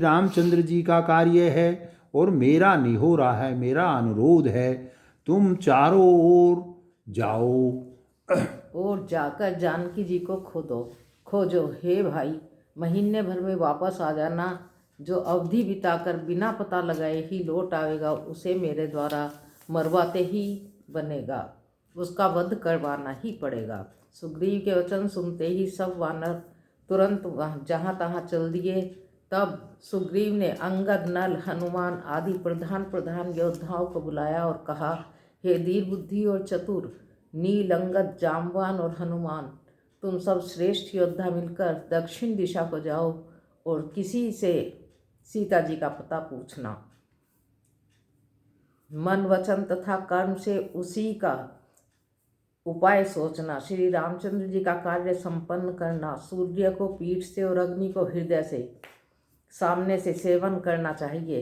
रामचंद्र जी का कार्य है और मेरा निहोरा है, मेरा अनुरोध है, तुम चारों ओर जाओ और जाकर जानकी जी को खोजो। हे भाई, महीने भर में वापस आ जाना। जो अवधि बिताकर बिना पता लगाए ही लौट आवेगा उसे मेरे द्वारा मरवाते ही बनेगा, उसका वध करवाना ही पड़ेगा। सुग्रीव के वचन सुनते ही सब वानर तुरंत जहाँ तहाँ चल दिए। तब सुग्रीव ने अंगद, नल, हनुमान आदि प्रधान प्रधान योद्धाओं को बुलाया और कहा, हे धीर बुद्धि और चतुर नील, अंगद, जाम्बान और हनुमान, तुम सब श्रेष्ठ योद्धा मिलकर दक्षिण दिशा को जाओ और किसी से सीता जी का पता पूछना। मन, वचन तथा कर्म से उसी का उपाय सोचना। श्री रामचंद्र जी का कार्य संपन्न करना। सूर्य को पीठ से और अग्नि को हृदय से सामने से सेवन करना चाहिए,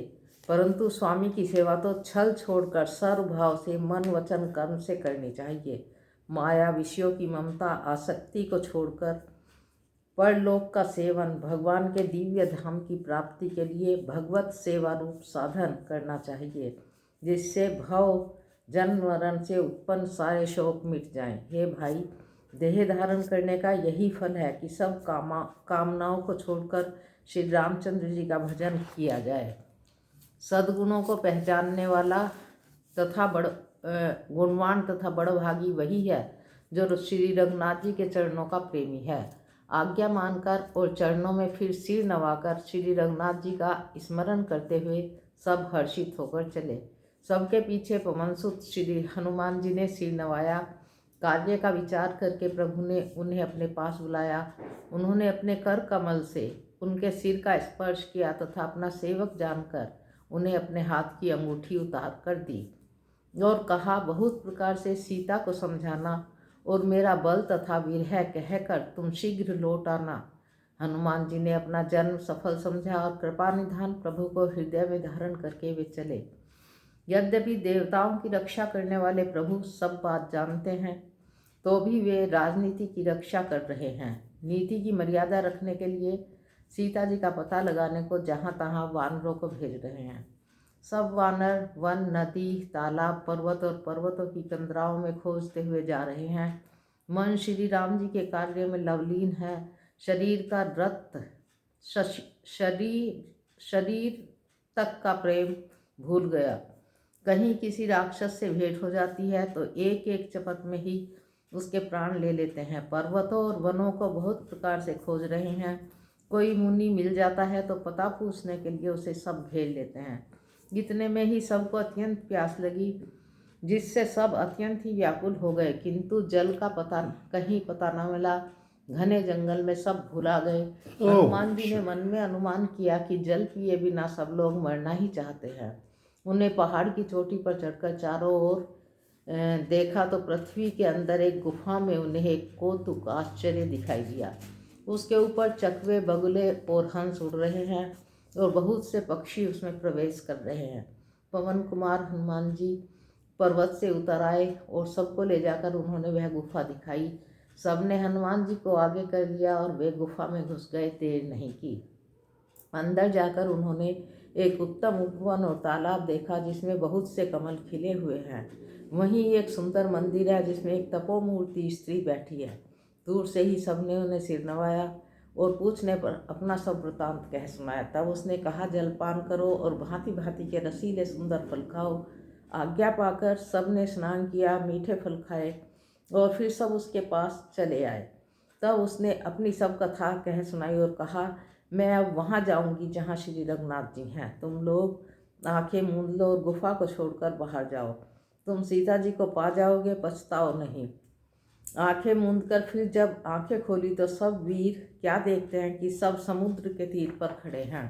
परंतु स्वामी की सेवा तो छल छोड़कर सर्वभाव से मन, वचन, कर्म से करनी चाहिए। माया, विषयों की ममता, आसक्ति को छोड़कर परलोक का सेवन, भगवान के दिव्य धाम की प्राप्ति के लिए भगवत सेवा रूप साधन करना चाहिए, जिससे भव जन्म मरण से उत्पन्न सारे शोक मिट जाएं। हे भाई, देह धारण करने का यही फल है कि सब कामनाओं को छोड़कर श्री रामचंद्र जी का भजन किया जाए। सद्गुणों को पहचानने वाला तथा गुणवान तथा बड़भागी वही है जो श्री रघुनाथ जी के चरणों का प्रेमी है। आज्ञा मानकर और चरणों में फिर सिर नवाकर श्री रघुनाथ जी का स्मरण करते हुए सब हर्षित होकर चले। सबके पीछे पवनसुत श्री हनुमान जी ने सिर नवाया। कार्य का विचार करके प्रभु ने उन्हें अपने पास बुलाया। उन्होंने अपने कर कमल से उनके सिर का स्पर्श किया तथा अपना सेवक जानकर उन्हें अपने हाथ की अंगूठी उतार कर दी और कहा, बहुत प्रकार से सीता को समझाना और मेरा बल तथा विरह कहकर तुम शीघ्र लौट आना। हनुमान जी ने अपना जन्म सफल समझा और कृपा निधान प्रभु को हृदय में धारण करके वे चले। यद्यपि देवताओं की रक्षा करने वाले प्रभु सब बात जानते हैं, तो भी वे राजनीति की रक्षा कर रहे हैं। नीति की मर्यादा रखने के लिए सीता जी का पता लगाने को जहाँ तहाँ वानरों को भेज रहे हैं। सब वानर वन, नदी, तालाब, पर्वत और पर्वतों की कंदराओं में खोजते हुए जा रहे हैं। मन श्री राम जी के कार्य में लवलीन है। शरीर का रत शरीर तक का प्रेम भूल गया। कहीं किसी राक्षस से भेंट हो जाती है तो एक एक चपत में ही उसके प्राण ले लेते हैं। पर्वतों और वनों को बहुत प्रकार से खोज रहे हैं। कोई मुनि मिल जाता है तो पता पूछने के लिए उसे सब घेर लेते हैं। इतने में ही सबको अत्यंत प्यास लगी, जिससे सब अत्यंत ही व्याकुल हो गए, किंतु जल का कहीं पता न मिला। घने जंगल में सब भुला गए। हनुमान जी ने मन में अनुमान किया कि जल पिए बिना सब लोग मरना ही चाहते हैं। उन्हें पहाड़ की चोटी पर चढ़कर चारों ओर देखा तो पृथ्वी के अंदर एक गुफा में उन्हें एक कौतुक आश्चर्य दिखाई दिया। उसके ऊपर चकवे, बगुले और हंस उड़ रहे हैं और बहुत से पक्षी उसमें प्रवेश कर रहे हैं। पवन कुमार हनुमान जी पर्वत से उतर आए और सबको ले जाकर उन्होंने वह गुफा दिखाई। सबने हनुमान जी को आगे कर लिया और वे गुफा में घुस गए। देर नहीं की। अंदर जाकर उन्होंने एक उत्तम उपवन और तालाब देखा, जिसमें बहुत से कमल खिले हुए हैं। वहीं एक सुंदर मंदिर है, जिसमें एक तपोमूर्ति स्त्री बैठी है। दूर से ही सबने उन्हें सिर नवाया और पूछने पर अपना सब वृतांत कह सुनाया। तब उसने कहा, जलपान करो और भांति भांति के रसीले सुंदर फल खाओ। आज्ञा पाकर सबने स्नान किया, मीठे फल खाए और फिर सब उसके पास चले आए। तब उसने अपनी सब कथा कह सुनाई और कहा, मैं अब वहाँ जाऊँगी जहाँ श्री रघुनाथ जी हैं। तुम लोग आंखें मूंद लो और गुफा को छोड़कर बाहर जाओ। तुम सीता जी को पा जाओगे, पछताओ नहीं। आंखें मूंद कर फिर जब आंखें खोली तो सब वीर क्या देखते हैं कि सब समुद्र के तीर पर खड़े हैं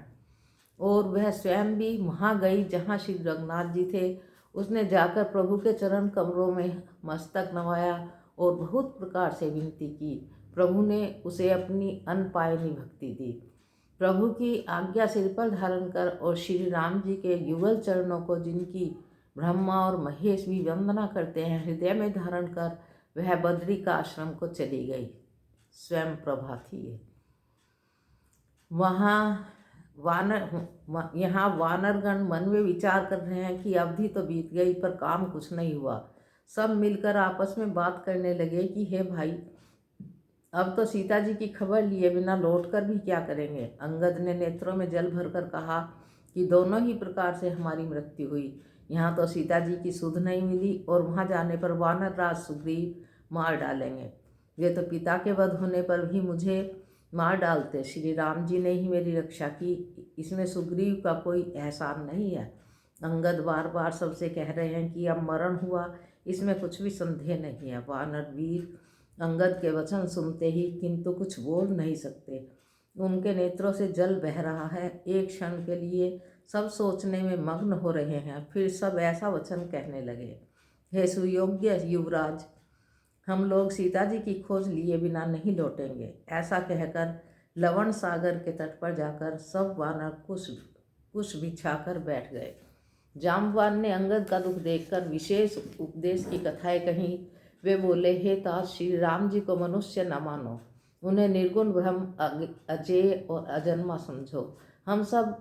और वह स्वयं भी वहाँ गई जहाँ श्री रघुनाथ जी थे। उसने जाकर प्रभु के चरण कमरों में मस्तक नवाया और बहुत प्रकार से विनती की। प्रभु ने उसे अपनी अनपायनी भक्ति दी। प्रभु की आज्ञा सिर पर धारण कर और श्री राम जी के युगल चरणों को, जिनकी ब्रह्मा और महेश भी वंदना करते हैं, हृदय में धारण कर वह बद्री का आश्रम को चली गई। स्वयं प्रभा थी ये। यहाँ वानरगण मन में विचार कर रहे हैं कि अवधि तो बीत गई पर काम कुछ नहीं हुआ। सब मिलकर आपस में बात करने लगे कि हे भाई, अब तो सीता जी की खबर लिए बिना लौटकर भी क्या करेंगे। अंगद ने नेत्रों में जल भरकर कहा कि दोनों ही प्रकार से हमारी मृत्यु हुई। यहाँ तो सीता जी की सुध नहीं मिली और वहाँ जाने पर वानर राज सुग्रीव मार डालेंगे। वे तो पिता के वध होने पर भी मुझे मार डालते। श्री राम जी ने ही मेरी रक्षा की, इसमें सुग्रीव का कोई एहसान नहीं है। अंगद बार बार सबसे कह रहे हैं कि अब मरण हुआ, इसमें कुछ भी संदेह नहीं है। वानर वीर अंगद के वचन सुनते ही किंतु कुछ बोल नहीं सकते। उनके नेत्रों से जल बह रहा है। एक क्षण के लिए सब सोचने में मग्न हो रहे हैं, फिर सब ऐसा वचन कहने लगे। हे सुयोग्य युवराज, हम लोग सीता जी की खोज लिए बिना नहीं लौटेंगे। ऐसा कहकर लवण सागर के तट पर जाकर सब वानर कुश बिछाकर बैठ गए। जाम्बवान ने अंगद का दुख देखकर विशेष उपदेश की कथाएं कहीं। वे बोले, हे तात, श्री राम जी को मनुष्य न मानो, उन्हें निर्गुण ब्रह्म अजेय और अजन्मा समझो। हम सब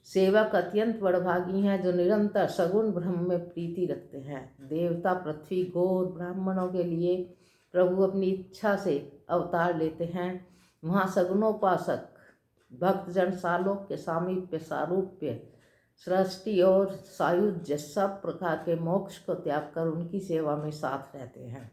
सेवक अत्यंत बड़भागी हैं जो निरंतर सगुण ब्रह्म में प्रीति रखते हैं। देवता, पृथ्वी, गौर, ब्राह्मणों के लिए प्रभु अपनी इच्छा से अवतार लेते हैं। वहाँ सगुणोपासक भक्तजन सालोक के सामीप्य, सारूप्य, सृष्टि और सायुज्य सब प्रकार के मोक्ष को त्याग कर उनकी सेवा में साथ रहते हैं।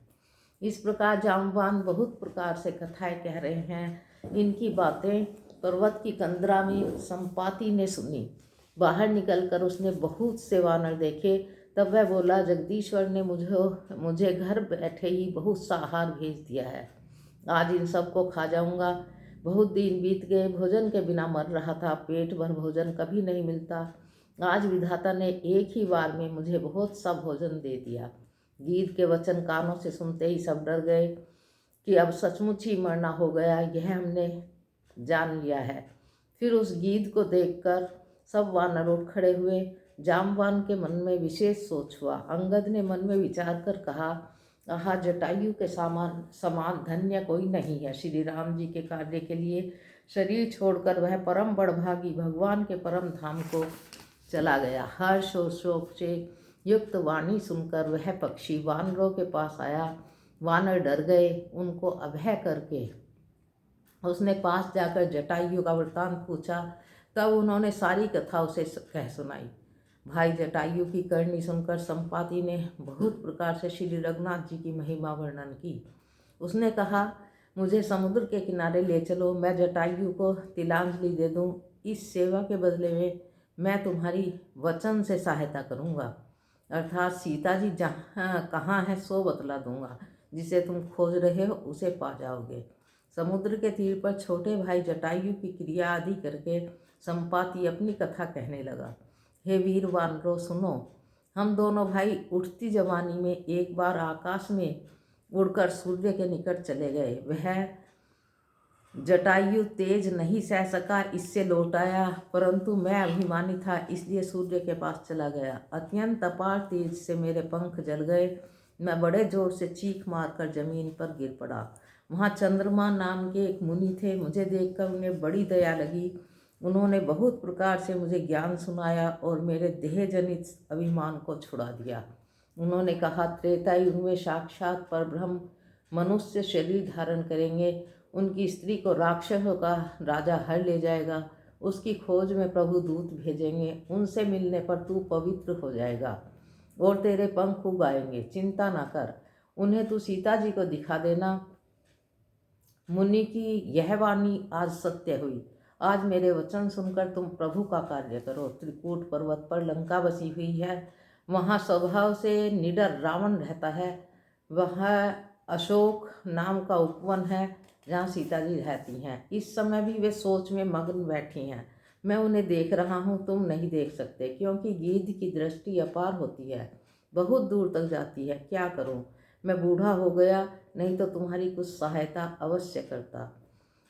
इस प्रकार जाम्बवान बहुत प्रकार से कथाएं कह रहे हैं। इनकी बातें पर्वत की कंदरा में संपाति ने सुनी। बाहर निकलकर उसने बहुत से वानर देखे। तब वह बोला, जगदीश्वर ने मुझे घर बैठे ही बहुत सा आहार भेज दिया है। आज इन सबको खा जाऊंगा। बहुत दिन बीत गए, भोजन के बिना मर रहा था। पेट भर भोजन कभी नहीं मिलता। आज विधाता ने एक ही बार में मुझे बहुत सा भोजन दे दिया। गीध के वचन कानों से सुनते ही सब डर गए कि अब सचमुच ही मरना हो गया, यह हमने जान लिया है। फिर उस गीध को देखकर सब वानर उठ खड़े हुए। जाम्बवान के मन में विशेष सोच हुआ। अंगद ने मन में विचार कर कहा, आहा, जटायु के समान धन्य कोई नहीं है। श्री राम जी के कार्य के लिए शरीर छोड़कर वह परम बड़भागी भगवान के परम धाम को चला गया। हर्ष और शोक से युक्त वाणी सुनकर वह पक्षी वानरों के पास आया। वानर डर गए। उनको अभय करके उसने पास जाकर जटायु का वृत्तांत पूछा। तब उन्होंने सारी कथा उसे कह सुनाई। भाई जटायु की करनी सुनकर संपाति ने बहुत प्रकार से श्री रघुनाथ जी की महिमा वर्णन की। उसने कहा, मुझे समुद्र के किनारे ले चलो, मैं जटायु को तिलांजलि दे दूं। इस सेवा के बदले में मैं तुम्हारी वचन से सहायता करूंगा, अर्थात सीता जी जहाँ कहाँ है सो बतला दूंगा। जिसे तुम खोज रहे हो उसे पा जाओगे। समुद्र के तीर पर छोटे भाई जटायु की क्रिया आदि करके संपाति अपनी कथा कहने लगा। हे वीर वानरों, सुनो। हम दोनों भाई उठती जवानी में एक बार आकाश में उड़कर सूर्य के निकट चले गए। वह जटायु तेज नहीं सह सका, इससे लौट आया, परंतु मैं अभिमानी था इसलिए सूर्य के पास चला गया। अत्यंत अपार तेज से मेरे पंख जल गए। मैं बड़े जोर से चीख मारकर जमीन पर गिर पड़ा। वहाँ चंद्रमा नाम के एक मुनि थे। मुझे देखकर उन्हें बड़ी दया लगी। उन्होंने बहुत प्रकार से मुझे ज्ञान सुनाया और मेरे देह जनित अभिमान को छुड़ा दिया। उन्होंने कहा, त्रेता युग में साक्षात परब्रह्म मनुष्य शरीर धारण करेंगे। उनकी स्त्री को राक्षसों का राजा हर ले जाएगा। उसकी खोज में प्रभु दूत भेजेंगे। उनसे मिलने पर तू पवित्र हो जाएगा और तेरे पंख उग आएंगे। चिंता ना कर, उन्हें तू सीता जी को दिखा देना। मुनि की यह वाणी आज सत्य हुई। आज मेरे वचन सुनकर तुम प्रभु का कार्य करो। त्रिकूट पर्वत पर लंका बसी हुई है। वहाँ स्वभाव से निडर रावण रहता है। वह अशोक नाम का उपवन है जहाँ सीता जी रहती हैं। इस समय भी वे सोच में मग्न बैठी हैं। मैं उन्हें देख रहा हूँ, तुम नहीं देख सकते, क्योंकि गिद्ध की दृष्टि अपार होती है, बहुत दूर तक जाती है। क्या करूँ, मैं बूढ़ा हो गया, नहीं तो तुम्हारी कुछ सहायता अवश्य करता।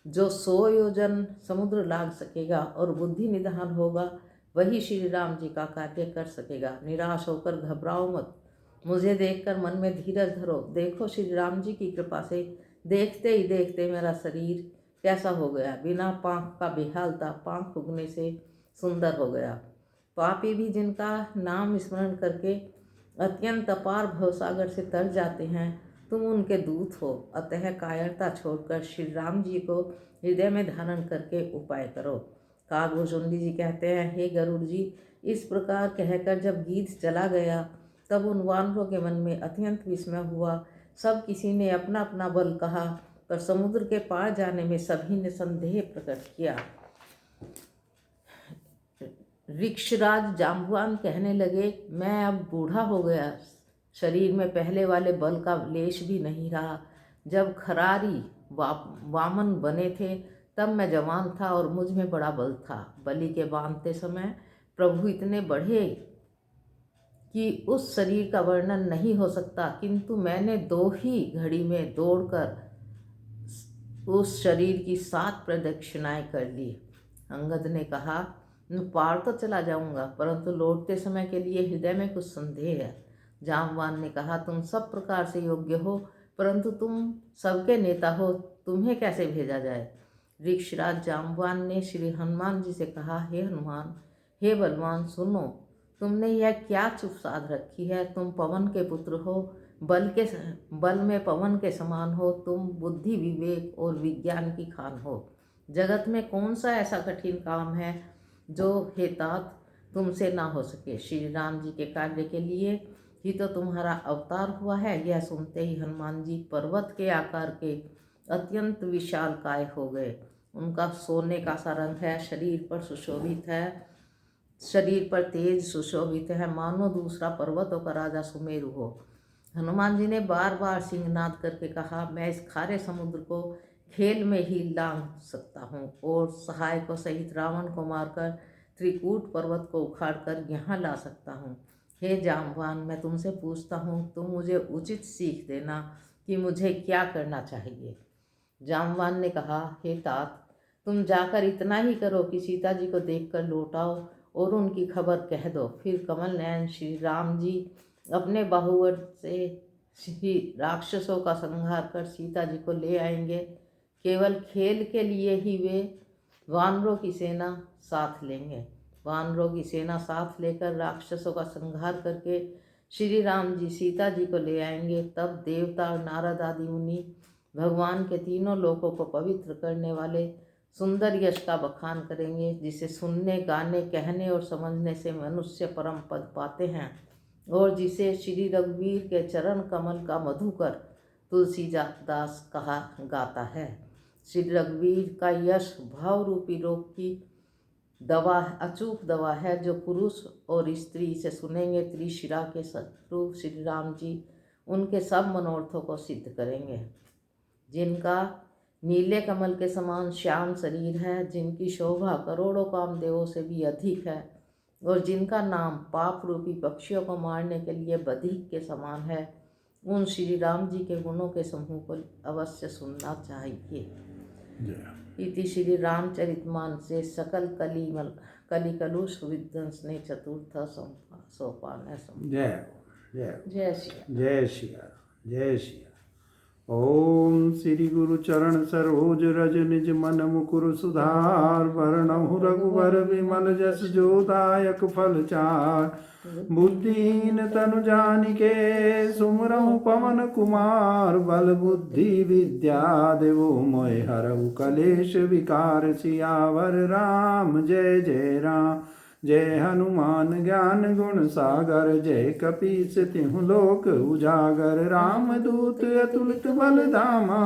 जो 100 योजन समुद्र लाग सकेगा और बुद्धि निधान होगा, वही श्री राम जी का कार्य कर सकेगा। निराश होकर घबराओ मत। मुझे देखकर मन में धीरज धरो। देखो, श्री राम जी की कृपा से देखते ही देखते मेरा शरीर कैसा हो गया, बिना पाँख का बेहाल था, पाँख उगने से सुंदर हो गया। पापी भी जिनका नाम स्मरण करके अत्यंत अपार भवसागर से तर जाते हैं, तुम उनके दूत हो। अतः कायरता छोड़कर श्री राम जी को हृदय में धारण करके उपाय करो। काकभुजुंडी जी कहते हैं, हे गरुड़ जी, इस प्रकार कहकर जब गीध चला गया तब उन वानरों के मन में अत्यंत विस्मय हुआ। सब किसी ने अपना अपना बल कहा, पर समुद्र के पार जाने में सभी ने संदेह प्रकट किया। ऋक्षराज जाम्बवान कहने लगे, मैं अब बूढ़ा हो गया, शरीर में पहले वाले बल का लेश भी नहीं रहा। जब खरारी वामन बने थे तब मैं जवान था और मुझ में बड़ा बल था। बलि के बांधते समय प्रभु इतने बढ़े कि उस शरीर का वर्णन नहीं हो सकता, किंतु मैंने 2 ही घड़ी में दौड़कर उस शरीर की 7 प्रदक्षिणाएं कर ली। अंगद ने कहा, मैं पार तो चला जाऊंगा, परंतु लौटते समय के लिए हृदय में कुछ संदेह है। जाम्बवान ने कहा, तुम सब प्रकार से योग्य हो, परंतु तुम सबके नेता हो, तुम्हें कैसे भेजा जाए। ऋक्षराज जाम्बवान ने श्री हनुमान जी से कहा, हे हनुमान, हे बलवान, सुनो, तुमने यह क्या चुप साध रखी है। तुम पवन के पुत्र हो, बल में पवन के समान हो, तुम बुद्धि, विवेक और विज्ञान की खान हो। जगत में कौन सा ऐसा कठिन काम है जो हे तात तुमसे ना हो सके। श्री राम जी के कार्य के लिए ही तो तुम्हारा अवतार हुआ है। यह सुनते ही हनुमान जी पर्वत के आकार के अत्यंत विशाल काय हो गए। उनका सोने का सा रंग है, शरीर पर सुशोभित है, शरीर पर तेज सुशोभित है, मानो दूसरा पर्वतों का राजा सुमेरु हो। हनुमान जी ने बार बार सिंहनाद करके कहा, मैं इस खारे समुद्र को खेल में ही लांघ सकता हूँ और सहायकों सहित रावण को मारकर त्रिकूट पर्वत को उखाड़कर यहाँ ला सकता हूँ। हे जाम्बवान, मैं तुमसे पूछता हूँ, तुम मुझे उचित सीख देना कि मुझे क्या करना चाहिए। जाम्बवान ने कहा, हे तात, तुम जाकर इतना ही करो कि सीता जी को देखकर लौट आओ और उनकी खबर कह दो। फिर कमल नयन श्री राम जी अपने बाहुबल से श्री राक्षसों का संहार कर सीता जी को ले आएंगे। केवल खेल के लिए ही वे वानरों की सेना साथ लेंगे। वानरों की सेना साथ लेकर राक्षसों का संहार करके श्री राम जी सीता जी को ले आएंगे। तब देवता और नारद आदि मुनि भगवान के तीनों लोकों को पवित्र करने वाले सुंदर यश का बखान करेंगे, जिसे सुनने, गाने, कहने और समझने से मनुष्य परम पद पाते हैं और जिसे श्री रघुवीर के चरण कमल का मधुकर तुलसीदास कहा गाता है। श्री रघुवीर का यश भाव रूपी रोग की दवा, अचूक दवा है, जो पुरुष और स्त्री से सुनेंगे। त्रिशिरा के स्वरूप श्री राम जी उनके सब मनोरथों को सिद्ध करेंगे। जिनका नीले कमल के समान श्याम शरीर है, जिनकी शोभा करोड़ों कामदेवों से भी अधिक है और जिनका नाम पाप रूपी पक्षियों को मारने के लिए बधिक के समान है, उन श्री राम जी के गुणों के समूह को अवश्य सुनना चाहिए। इति श्री रामचरितमानसे सकल कलिकलुष विध्वंसने चतुर्थ सोपान। जय जय श्री जय श्री जय श्री। ओम श्री गुरु चरण सरोज रज निज मन मुकुर सुधार। वरणहु रघुवर विमल जस जो दायक फल चार। बुद्धिहीन तनु जानिके सुमरहु पवन कुमार। बल बुद्धि विद्या देवो मोहि हरहु कलेश विकार। सियावर राम जय जय राम। जय हनुमान ज्ञान गुण सागर। जय कपीस तिहु लोक उजागर। राम दूत अतुलित बल धामा।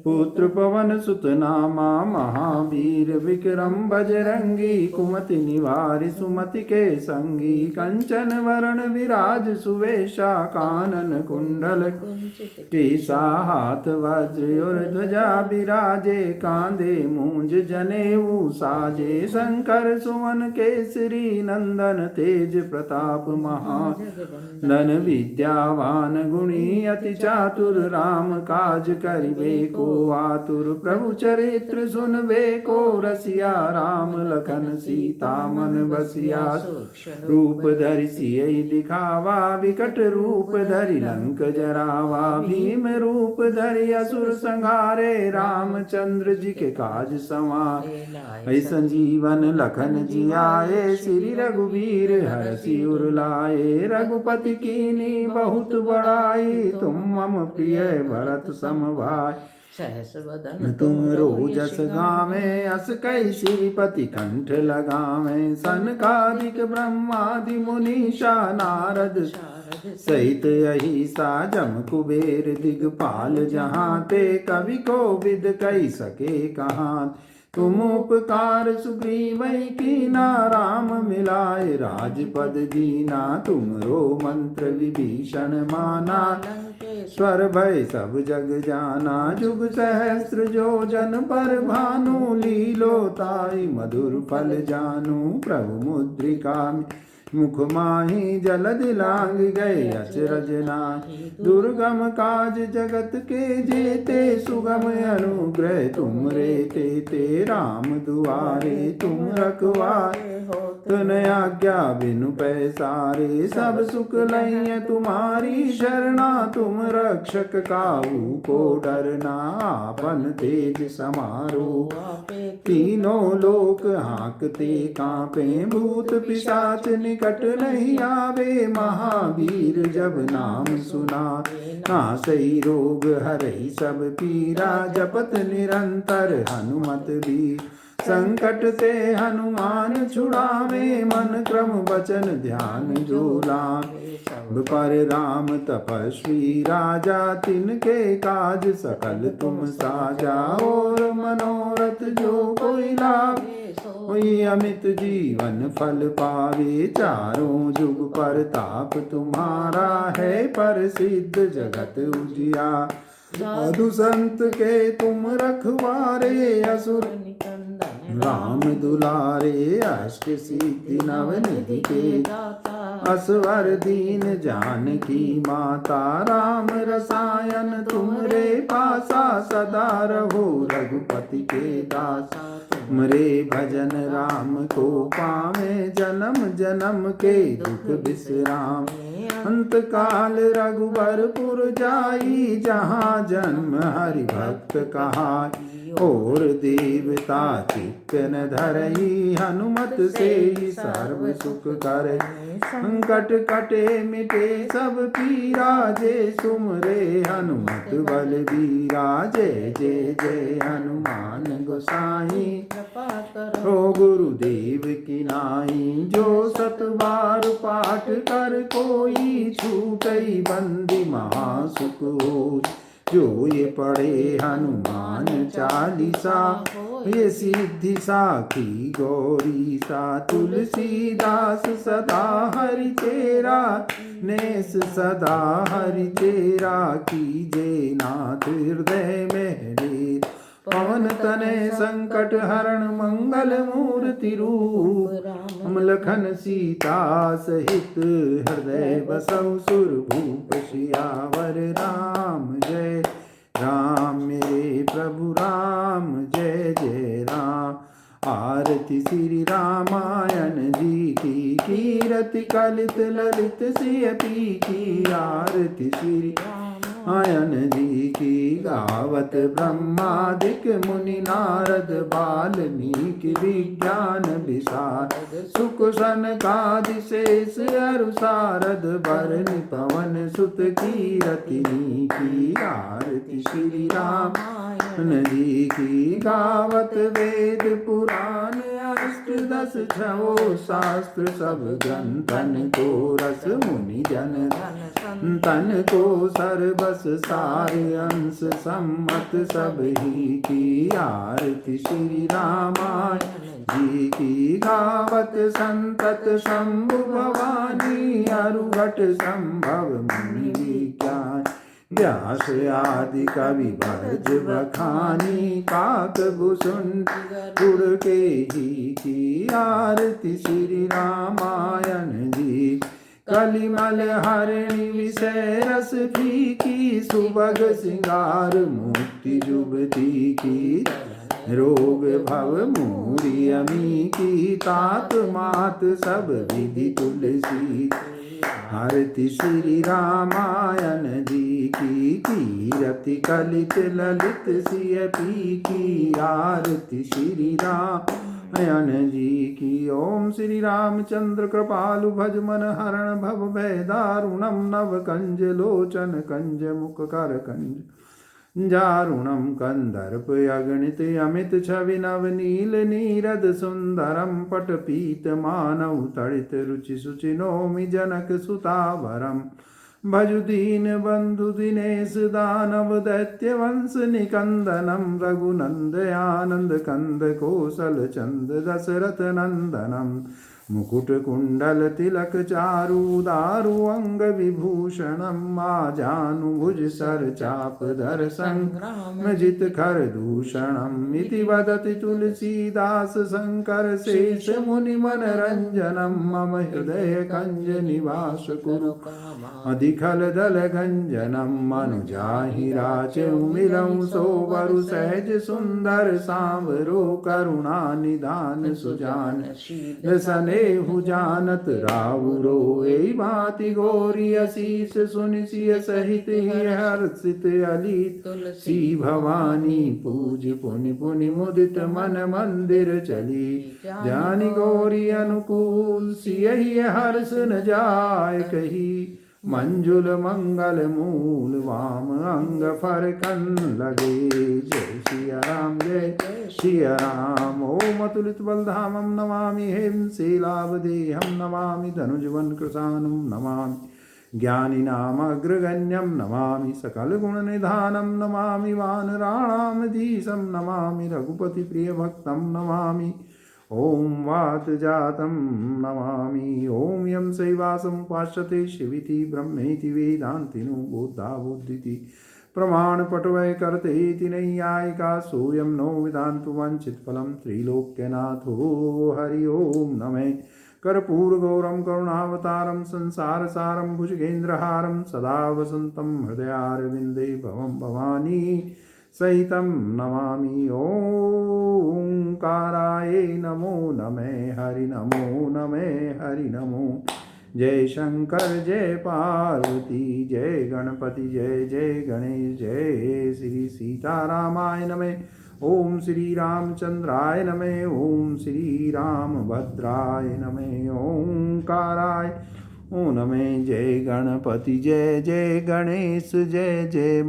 पुत्र पवन सुत नामा। महावीर विक्रम बजरंगी। कुमति निवारि सुमति के संगी। कंचन वरण विराज सुवेशा। कानन कुंडल केसा। हाथ वज्र और ध्वजा बिराजे। कांधे मूंज जनेऊ साजे। शंकर सुमन के श्री नंदन तेज प्रताप महा नन विद्यावान गुणी अति चातुर राम काज करिबे को आतुर प्रभु चरित्र सुनबे को रसिया राम लखन सीता मन बसिया रूप धरि सियहि दिखावा विकट रूप धरि लंक जरावा भीम रूप धरि असुर संहारे रामचंद्र जी के काज संवारे संजीवन लखन जी आए श्री रघुवीर हरषि उर लाए रघुपति कीनी बहुत बड़ाई तुम मम प्रिय भरत सम भाई सहस बदन तुम रोजस गावे अस कई श्रीपति कंठ लगावे सनकादिक ब्रह्मादि मुनीषा नारद सहित अहिसा जम कुबेर दिगपाल जहाँ ते कवि को विद कही सके कहाँ तुम उपकार सुग्रीव कीना राम मिलाए राजपद दीना तुम रो मंत्र विभीषण माना स्वर भय सब जग जाना जुग सहस्त्र जो जन पर भानु लीलो ताई मधुर फल जानू प्रभु मुद्रिका मुख माही जलद लांग गए अचरज नाहि दुर्गम काज जगत के जेते सुगम अनुग्रह तुम रे ते राम दुआरे तुम रखवारे तुन आज्ञा बिनु पैसारे सब सुख लय तुम्हारी शरणा तुम रक्षक काहू को डरना आपन तेज समारो तीनों लोक हाँकते कांपे भूत पिशाच निकट नहीं आवे महावीर जब नाम सुना नासई रोग हरई सब पीरा जपत निरंतर हनुमत भी संकट से हनुमान छुड़ावे मन क्रम वचन ध्यान जो लावे सब पर राम तपस्वी राजा तिनके काज सकल तुम साजा और मनोरथ जो कोई लावे सोई अमित जीवन फल पावे चारों जुग पर ताप तुम्हारा है पर सिद्ध जगत उजिया साधु संत के तुम रखवारे असुर राम दुलारे अष्ट सिद्धि नव निधि के दाता असवर दीन जानकी माता राम रसायन तुमरे पासा सदा रहो रघुपति के दासा तुमरे भजन राम को पावे जन्म जन्म के दुख विश्राम अंत काल रघुबरपुर जाई जहाँ जन्म हरि भक्त कहाई और देवता चित्त न धरई हनुमत से ही सर्व सुख करे संकट कटे मिटे सब पीरा जय सुमरे हनुमत बल बीरा जय जय जय हनुमान गोसाई कृपा करो गुरुदेव की नाई जो सत बार पाठ कर कोई छूटई बंदी महासुख हो जो ये पढ़े हनुमान चालीसा ये सिद्धि साखी गौरी सा तुलसीदास सदा हरि तेरा नेस सदा हरि तेरा कीजे नाथ हृदय मेरे पवन तने संकट हरण मंगल मूर्ति रूप हम लखन सीता सहित हृदय बसौ सुर भूप सियावर राम जय राम मेरे प्रभु राम जय जय राम आरती श्री रामायण जी की कीरति कलित ललित सियपी की आरती श्री आयन जी की गावत ब्रह्मादिक मुनि नारद बाल्मीकि विज्ञान विशारद सुख सनकादि शेष अरु सारद बरनि पवन सुत कीरति की आरती श्री रामायण जी की गावत वेद पुराण अष्टदश छवो शास्त्र सब ग्रंथन को रस मुनि जन तन को सर्वस सार अंश सम्मत सब ही की आरती श्री रामायण जी की गावत संतत शंभु भवानी अरुघट संभव मुनि विज्ञान व्यास आदि कवि भरज बखानी काक भूषुंड गुड़ के ही की आरती श्री रामायण जी। कलिमल हरिणी विषय रस फीकी सुबग सिंगार मुक्ति जुबती की। रोग भव मूढ़ी अमी की तात मात सब विधि तुलसी। आरती श्री रामायण जी की कीरति कलित ललित सिय पी की। आरती श्री रामायण जी की। ओम श्री रामचंद्र कृपालु भज मन हरण भव भय दारुणम नव कंज लोचन कंज मुख कर कंज जारुणम कंदर्प अगणित अमित छवि नव नील नीरद सुंदरम पट पीत मानव तड़ित रुचि सुचि नौमि जनक सुतावरम। भजु दीन बंधु दिनेश दानव दैत्य वंश निकंदनम। रघुनंद आनंद कंद कौशल चंद दशरथ नंदनम। मुकुट कुंडल तिलक चारु दारु अंग विभूषणम। जानुभुज सर चाप धर संग्राम जित खर दूषणम। इति वदति तुलसीदास शंकर शेष मुनि मनरंजनम। मम हृदय कंज निवास कुरु अधिखल दल गंजनम। मनुजाहि राचौ मिलौ सोवरु सहज सुंदर सांवरो। करुणा निधान सुजान सनेहु जानत राउरो। एहि भांति गौरी असीस सुनि सिय सहित हर्षित अलित। सी भवानी पूज पुनि पुनि मुदित मन मंदिर चली। जानि गौरी अनुकूल सियहि हर्ष न जाय कही। मंजुल मंगल मूल वाम अंग फरकन लगे। जय सिया राम जय सिया राम। ओम अतुलित बलधामं नमामि हेम शैलावदेहं नमामि धनुजवन कृशानं नमामि ज्ञानिनामग्रगण्यं नमामि सकल गुण निधानं नमामि वानराणामधीशं नमामि रघुपति प्रियभक्तं नमामि ओम वातजातं नमामि। ओम यं शैवासमुपाश्रते शिविति ब्रह्मेति वेदान्तिनो बुद्धा बुद्धिति प्रमाण पटवय करते नैयायिका। सोऽयं नो विदान्तु वञ्चितफलं त्रिलोक्यनाथो हरि ओम नमः। कर्पूरगौरं करुणावतारं संसारसारं भुजगेन्द्रहारं सदा वसन्तं हृदयारविन्दे भवं भवानी सहितं नमामि। ओंकाराय नमो नमः हरि नमो नमः हरि नमो। जय शंकर जय पार्वती जय गणपति जय जय गणेश जय श्री सीतारामाय नमः। ओम श्री रामचंद्राय नमः। ओम श्री रामभद्राय नमः। ओंकाराय ओ नमः। जय गणपति जय जय गणेश जय जय